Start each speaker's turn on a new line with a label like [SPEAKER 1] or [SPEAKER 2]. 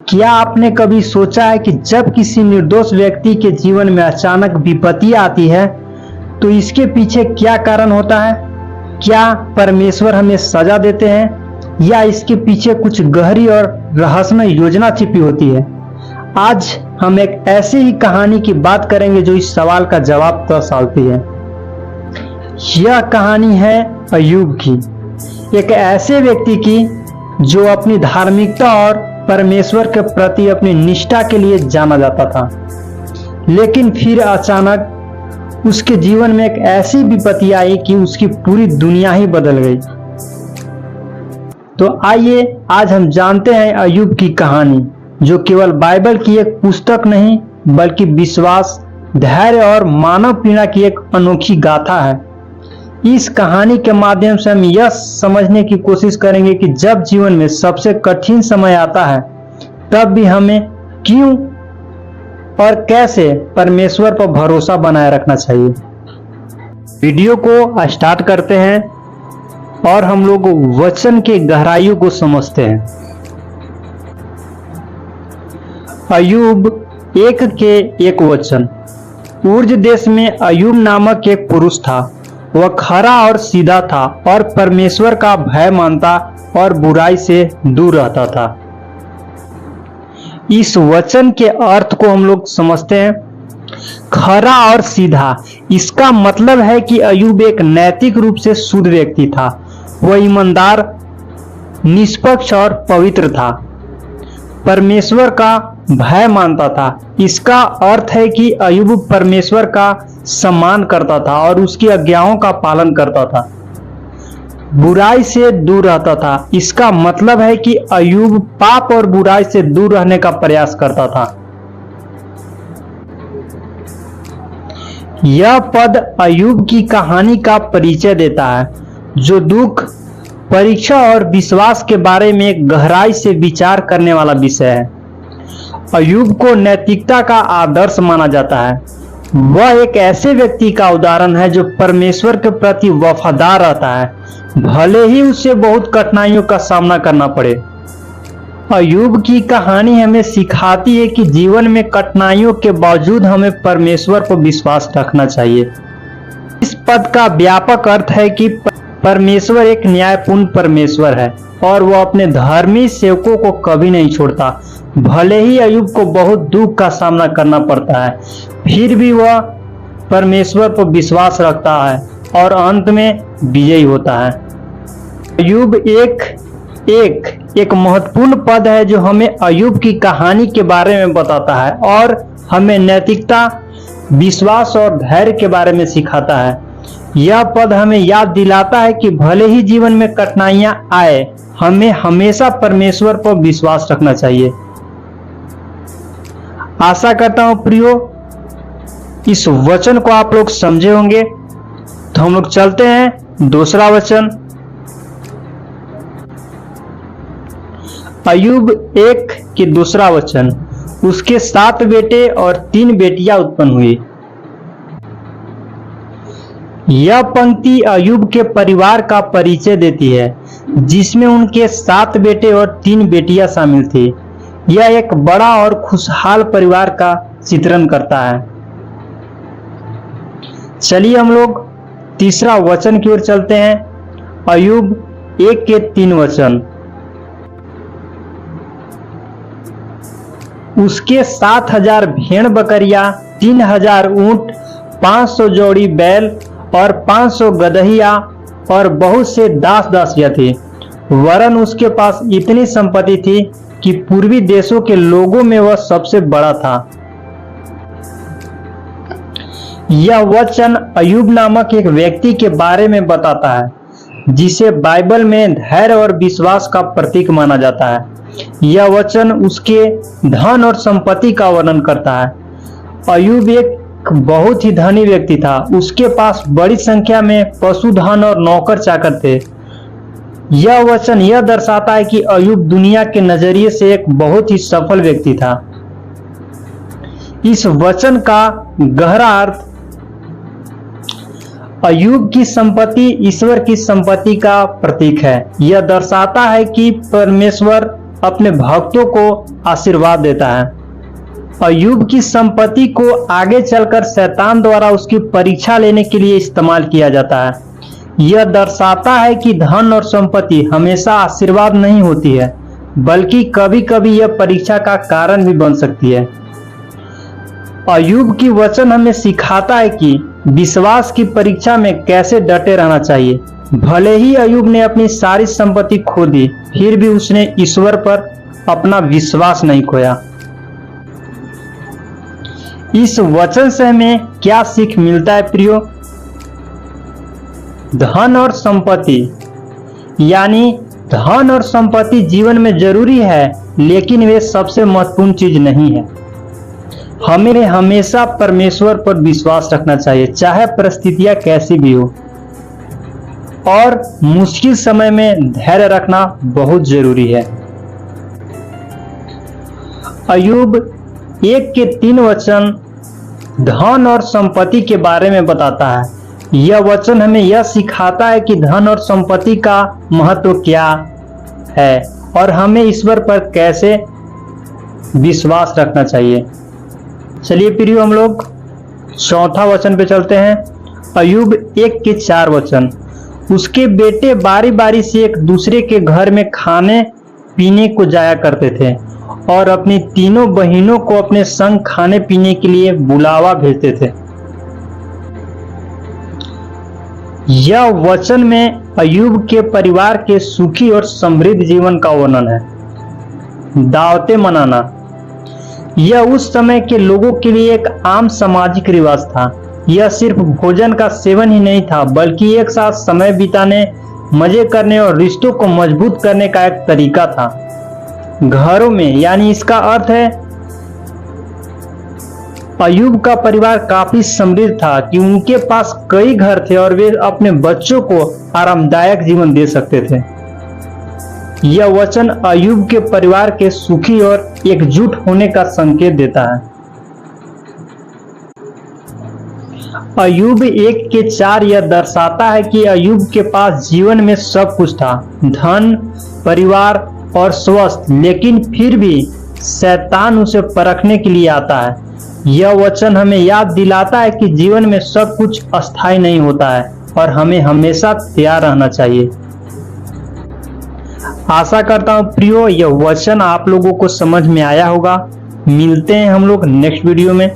[SPEAKER 1] क्या आपने कभी सोचा है कि जब किसी निर्दोष व्यक्ति के जीवन में अचानक विपत्ति आती है तो इसके पीछे क्या कारण होता है? क्या परमेश्वर हमें सजा देते हैं या इसके पीछे कुछ गहरी और रहस्यमय योजना छिपी होती है? आज हम एक ऐसी ही कहानी की बात करेंगे जो इस सवाल का जवाब दर्शाती है। यह कहानी है अय्यूब की, एक ऐसे व्यक्ति की जो अपनी धार्मिकता और परमेश्वर के प्रति अपनी निष्ठा के लिए जाना जाता था, लेकिन फिर अचानक उसके जीवन में एक ऐसी विपत्ति आई कि उसकी पूरी दुनिया ही बदल गई। तो आइए आज हम जानते हैं अय्यूब की कहानी, जो केवल बाइबल की एक पुस्तक नहीं बल्कि विश्वास, धैर्य और मानव पीड़ा की एक अनोखी गाथा है। इस कहानी के माध्यम से हम यह समझने की कोशिश करेंगे कि जब जीवन में सबसे कठिन समय आता है तब भी हमें क्यों और कैसे परमेश्वर पर भरोसा बनाए रखना चाहिए। वीडियो को स्टार्ट करते हैं और हम लोग वचन के गहराइयों को समझते हैं। अय्यूब 1 के 1 वचन। उर्ज देश में अय्यूब नामक एक पुरुष था। वह खरा और सीधा था और परमेश्वर का भय मानता और बुराई से दूर रहता था। इस वचन के अर्थ को हम लोग समझते हैं। खरा और सीधा, इसका मतलब है कि अय्यूब एक नैतिक रूप से शुद्ध व्यक्ति था। वह ईमानदार, निष्पक्ष और पवित्र था। परमेश्वर का भय मानता था। इसका अर्थ है कि अय्यूब परमेश्वर का सम्मान करता था और उसकी आज्ञाओं का पालन करता था। बुराई से दूर रहता था। इसका मतलब है कि अय्यूब पाप और बुराई से दूर रहने का प्रयास करता था। यह पद अय्यूब की कहानी का परिचय देता है, जो दुख, परीक्षा और विश्वास के बारे में गहराई से विचार करने वाला विषय है। अय्यूब को नैतिकता का आदर्श माना जाता है। वह एक ऐसे व्यक्ति का उदाहरण है जो परमेश्वर के प्रति वफादार रहता है, भले ही उसे बहुत कठिनाइयों का सामना करना पड़े। अय्यूब की कहानी हमें सिखाती है कि जीवन में कठिनाइयों के बावजूद हमें परमेश्वर पर विश्वास रखना चाहिए। इस पद का व्यापक अर्थ है कि परमेश्वर एक न्यायपूर्ण परमेश्वर है और वह अपने धर्मी सेवकों को कभी नहीं छोड़ता। भले ही अय्यूब को बहुत दुख का सामना करना पड़ता है, फिर भी वह परमेश्वर पर विश्वास रखता है और अंत में विजयी होता है। अय्यूब एक महत्वपूर्ण पद है जो हमें अय्यूब की कहानी के बारे में बताता है और हमें नैतिकता, विश्वास और धैर्य के बारे में सिखाता है। यह पद हमें याद दिलाता है कि भले ही जीवन में कठिनाइयां आए, हमें हमेशा परमेश्वर पर विश्वास रखना चाहिए। आशा करता हूं प्रियो, इस वचन को आप लोग समझे होंगे। तो हम लोग चलते हैं दूसरा वचन। अय्यूब 1 के दूसरा वचन। उसके 7 बेटे और 3 बेटियां उत्पन्न हुई। यह पंक्ति अय्यूब के परिवार का परिचय देती है, जिसमें उनके 7 बेटे और 3 बेटियां शामिल थी। यह एक बड़ा और खुशहाल परिवार का चित्रण करता है। चलिए हम लोग तीसरा वचन की ओर चलते हैं। अय्यूब 1 के 3 वचन। उसके 7,000 भेड़ बकरियां, 3,000 ऊंट, 500 जोड़ी बैल और 500 गदहिया और बहुत से दास दासियां थे। वरन उसके पास इतनी संपत्ति थी कि पूर्वी देशों के लोगों में वह सबसे बड़ा था। यह वचन अय्यूब नामक एक व्यक्ति के बारे में बताता है, जिसे बाइबल में धैर्य और विश्वास का प्रतीक माना जाता है। यह वचन उसके धन और संपत्ति का वर्णन करता है। अय्यूब एक बहुत ही धनी व्यक्ति था। उसके पास बड़ी संख्या में पशुधन और नौकर चाकर थे। यह वचन यह दर्शाता है कि अय्यूब दुनिया के नजरिए से एक बहुत ही सफल व्यक्ति था। इस वचन का गहरा अर्थ, अय्यूब की संपत्ति ईश्वर की संपत्ति का प्रतीक है। यह दर्शाता है कि परमेश्वर अपने भक्तों को आशीर्वाद देता है। अय्यूब की संपत्ति को आगे चलकर शैतान द्वारा उसकी परीक्षा लेने के लिए इस्तेमाल किया जाता है। यह दर्शाता है कि धन और संपत्ति हमेशा आशीर्वाद नहीं होती है, बल्कि कभी कभी यह परीक्षा का कारण भी बन सकती है। अय्यूब की वचन हमें सिखाता है कि विश्वास की परीक्षा में कैसे डटे रहना चाहिए। भले ही अय्यूब ने अपनी सारी संपत्ति खो दी, फिर भी उसने ईश्वर पर अपना विश्वास नहीं खोया। इस वचन से हमें क्या सीख मिलता है प्रियो? धन और संपत्ति, यानी धन और संपत्ति जीवन में जरूरी है, लेकिन वे सबसे महत्वपूर्ण चीज नहीं है। हमें हमेशा परमेश्वर पर विश्वास रखना चाहिए, चाहे परिस्थितियां कैसी भी हो, और मुश्किल समय में धैर्य रखना बहुत जरूरी है। अय्यूब 1 के 3 वचन धन और संपत्ति के बारे में बताता है। यह वचन हमें यह सिखाता है कि धन और संपत्ति का महत्व क्या है और हमें ईश्वर पर कैसे विश्वास रखना चाहिए। चलिए प्रियो, हम लोग चौथा वचन पे चलते हैं। अय्यूब 1 के 4 वचन। उसके बेटे बारी बारी से एक दूसरे के घर में खाने पीने को जाया करते थे और अपनी तीनों बहनों को अपने संग खाने पीने के लिए बुलावा भेजते थे। यह वचन में अय्यूब के परिवार के सुखी और समृद्ध जीवन का वर्णन है। दावतें मनाना, यह उस समय के लोगों के लिए एक आम सामाजिक रिवाज था। यह सिर्फ भोजन का सेवन ही नहीं था, बल्कि एक साथ समय बिताने, मजे करने और रिश्तों को मजबूत करने का एक तरीका था। घरों में, यानी इसका अर्थ है अय्यूब का परिवार काफी समृद्ध था कि उनके पास कई घर थे और वे अपने बच्चों को आरामदायक जीवन दे सकते थे। यह वचन अय्यूब के परिवार के सुखी और एकजुट होने का संकेत देता है। अय्यूब 1 के 4 यह दर्शाता है कि अय्यूब के पास जीवन में सब कुछ था, धन, परिवार और स्वस्थ, लेकिन फिर भी शैतान उसे परखने के लिए आता है। यह वचन हमें याद दिलाता है कि जीवन में सब कुछ अस्थायी नहीं होता है और हमें हमेशा तैयार रहना चाहिए। आशा करता हूं प्रियो, यह वचन आप लोगों को समझ में आया होगा। मिलते हैं हम लोग नेक्स्ट वीडियो में।